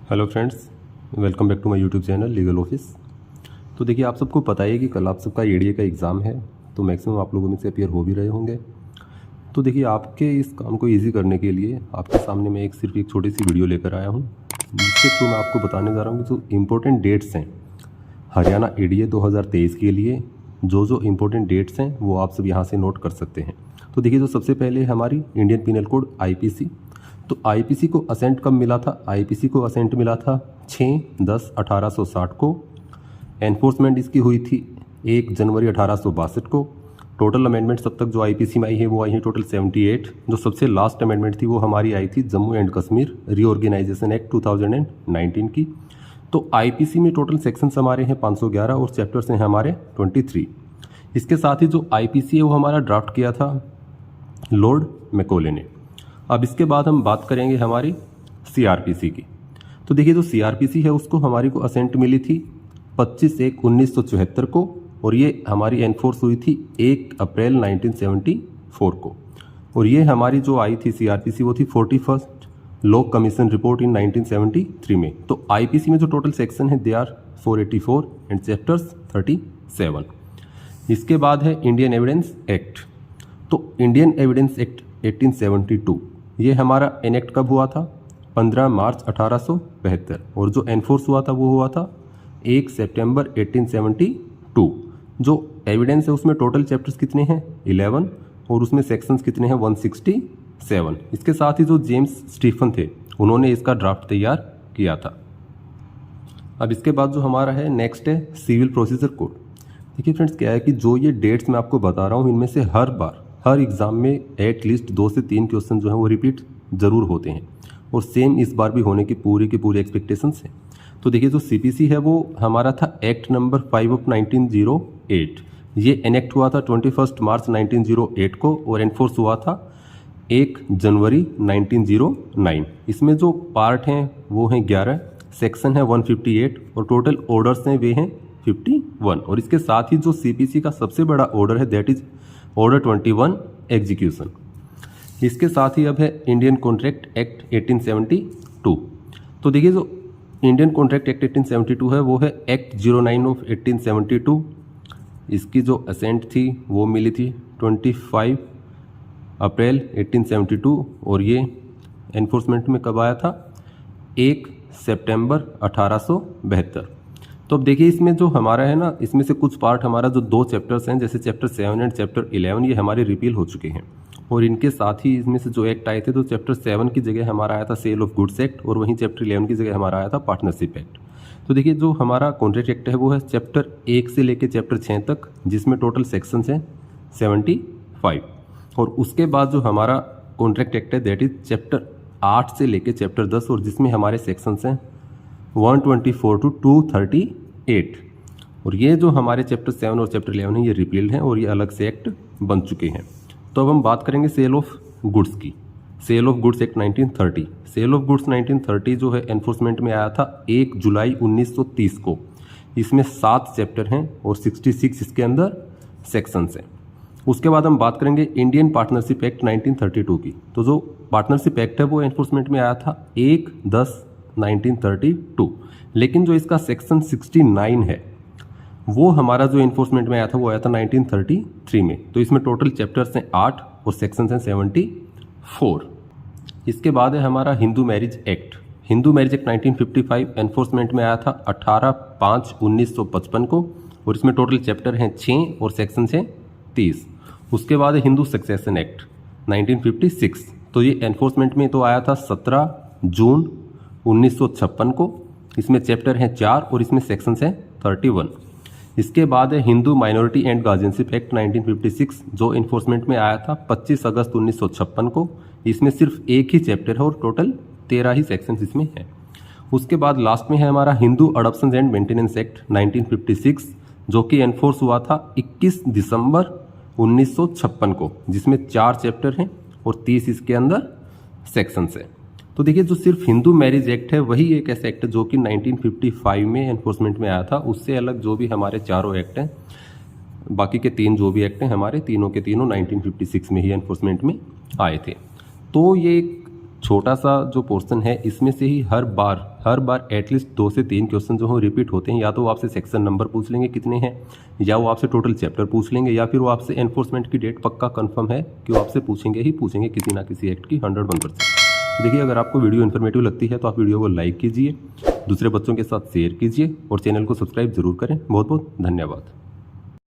Hello friends, welcome back to my YouTube channel legal office. तो देखिए, आप सबको पता है कि कल आप सबका एडीए का एग्ज़ाम है, तो मैक्सिमम आप लोगों में से अपीयर हो भी रहे होंगे। तो देखिए, आपके इस काम को इजी करने के लिए आपके सामने मैं सिर्फ एक छोटी सी वीडियो लेकर आया हूँ, जिसके थ्रू मैं आपको बताने जा रहा हूँ कि जो इम्पोर्टेंट डेट्स हैं हरियाणा एडीए 2023 के लिए, जो इम्पोर्टेंट डेट्स हैं वो आप सब यहाँ से नोट कर सकते हैं। तो देखिए, जो सबसे पहले हमारी इंडियन पिनल कोड आईपीसी, तो आईपीसी को असेंट कब मिला था? आईपीसी को असेंट मिला था 6/10/1860 को। एनफोर्समेंट इसकी हुई थी 1 जनवरी 1862 को। टोटल अमेंडमेंट्स अब तक जो आईपीसी में आई है वो आई है टोटल 78। जो सबसे लास्ट अमेंडमेंट थी वो हमारी आई थी Jammu and Kashmir reorganisation act 2019 की। तो आईपीसी में टोटल सेक्शंस हमारे हैं 511 और चैप्टर्स हैं हमारे 23। इसके साथ ही जो आईपीसी है वो हमारा ड्राफ्ट किया था लॉर्ड मैकॉले ने। अब इसके बाद हम बात करेंगे हमारी सीआरपीसी की। तो देखिए, जो सीआरपीसी है उसको हमारी को असेंट मिली थी 25/1/1974 को, और ये हमारी एनफोर्स हुई थी 1 अप्रैल 1974 को। और ये हमारी जो आई थी सीआरपीसी वो थी 41st लॉ कमीशन रिपोर्ट इन 1973 में। तो आईपीसी में जो टोटल सेक्शन है दे आर 484 एंड चैप्टर्स 37। इसके बाद है इंडियन एविडेंस एक्ट। तो इंडियन एविडेंस एक्ट 1872 ये हमारा एनेक्ट कब हुआ था? 15 मार्च 1872, और जो एनफोर्स हुआ था वो हुआ था 1 सितंबर 1872। जो एविडेंस है उसमें टोटल चैप्टर्स कितने हैं? 11, और उसमें सेक्शंस कितने हैं? 167। इसके साथ ही जो जेम्स स्टीफन थे उन्होंने इसका ड्राफ्ट तैयार किया था। अब इसके बाद जो हमारा है नेक्स्ट है सिविल प्रोसीजर कोड। देखिए फ्रेंड्स, क्या है कि जो ये डेट्स मैं आपको बता रहा हूँ इनमें से हर एग्ज़ाम में एटलीस्ट 2 से 3 क्वेश्चन जो हैं वो रिपीट ज़रूर होते हैं, और सेम इस बार भी होने की पूरी एक्सपेक्टेशंस हैं। तो देखिए, जो सीपीसी है वो हमारा था एक्ट नंबर 5 ऑफ 1908। ये एनेक्ट हुआ था 21 मार्च 1908 को, और एनफोर्स हुआ था 1 जनवरी 1909। इसमें जो पार्ट हैं वो हैं 11, सेक्शन है 158, और टोटल ऑर्डर्स हैं वे हैं 51। और इसके साथ ही जो सीपीसी का सबसे बड़ा ऑर्डर है दैट इज ऑर्डर 21 एग्जीक्यूशन। इसके साथ ही अब है इंडियन कॉन्ट्रैक्ट एक्ट 1872। तो देखिए, जो इंडियन कॉन्ट्रैक्ट एक्ट 1872 है वो है एक्ट 09 ऑफ 1872। इसकी जो असेंट थी वो मिली थी 25 अप्रैल 1872, और ये एनफोर्समेंट में कब आया था? 1 सितंबर 1872। तो अब देखिए, इसमें जो हमारा है ना, इसमें से कुछ पार्ट हमारा जो 2 चैप्टर्स हैं जैसे चैप्टर 7 एंड चैप्टर 11 ये हमारे रिपील हो चुके हैं, और इनके साथ ही इसमें से जो एक्ट आए थे तो चैप्टर 7 की जगह हमारा आया था सेल ऑफ गुड्स एक्ट, और वहीं चैप्टर 11 की जगह हमारा आया था पार्टनरशिप एक्ट। तो देखिए, जो हमारा कॉन्ट्रैक्ट एक्ट है वो है चैप्टर 1 से लेकर चैप्टर 6 तक, जिसमें टोटल सेक्शंस हैं 75। और उसके बाद जो हमारा कॉन्ट्रैक्ट एक्ट है दैट इज चैप्टर 8 से लेकर चैप्टर 10, और जिसमें हमारे सेक्शंस हैं 124 to 238। और ये जो हमारे चैप्टर 7 और चैप्टर 11 है ये रिपील्ड हैं, और ये अलग से एक्ट बन चुके हैं। तो अब हम बात करेंगे सेल ऑफ गुड्स की। Sale of goods act 1930। Sale of goods 1930 जो है एनफोर्समेंट में आया था 1 जुलाई 1930 को। इसमें 7 चैप्टर हैं और 66 इसके अंदर सेक्शंस हैं। उसके बाद हम बात करेंगे इंडियन पार्टनरशिप एक्ट 1932 की। तो जो पार्टनरशिप एक्ट है वो एनफोर्समेंट में आया था 1/10/1932, लेकिन जो इसका सेक्शन 69 है वो हमारा जो एनफोर्समेंट में आया था वो आया था 1933 में। तो इसमें टोटल चैप्टर्स हैं 8 और सेक्शंस हैं 74। इसके बाद है हमारा Hindu marriage act. Hindu marriage act 1955 enforcement में आया था 18/5/1955 को, और इसमें टोटल चैप्टर हैं 6 और सेक्शंस हैं 30। उसके बाद है हिंदू सक्सेशन एक्ट 1956। तो ये एनफोर्समेंट में तो आया था 17 जून 1956 को। इसमें चैप्टर हैं 4 और इसमें सेक्शंस हैं 31। इसके बाद है Hindu minority and guardianship act 1956 जो इन्फोर्समेंट में आया था 25 अगस्त 1956 को। इसमें सिर्फ एक ही चैप्टर है और टोटल 13 ही सेक्शंस इसमें हैं। उसके बाद लास्ट में है हमारा Hindu adoption and maintenance act 1956 जो कि एनफोर्स हुआ था 21 दिसंबर 1956 को, जिसमें 4 चैप्टर हैं और 30 इसके अंदर सेक्शंस हैं। तो देखिए, जो सिर्फ हिंदू मैरिज एक्ट है वही एक ऐसा एक्ट है जो कि 1955 में एनफोर्समेंट में आया था। उससे अलग जो भी हमारे चारों एक्ट हैं, बाकी के 3 जो भी एक्ट हैं हमारे तीनों के तीनों 1956 में ही एनफोर्समेंट में आए थे। तो ये एक छोटा सा जो पोर्शन है इसमें से ही हर बार एटलीस्ट 2 से 3 क्वेश्चन जो हो रिपीट होते हैं। या तो वो आपसे सेक्शन नंबर पूछ लेंगे कितने हैं, या वो आपसे टोटल चैप्टर पूछ लेंगे, या फिर वो आपसे एनफोर्समेंट की डेट पक्का कंफर्म है कि वो आपसे पूछेंगे ही पूछेंगे किसी ना किसी एक्ट की 101%। देखिए अगर आपको वीडियो इन्फॉर्मेटिव लगती है तो आप वीडियो को लाइक कीजिए, दूसरे बच्चों के साथ शेयर कीजिए और चैनल को सब्सक्राइब जरूर करें। बहुत बहुत धन्यवाद।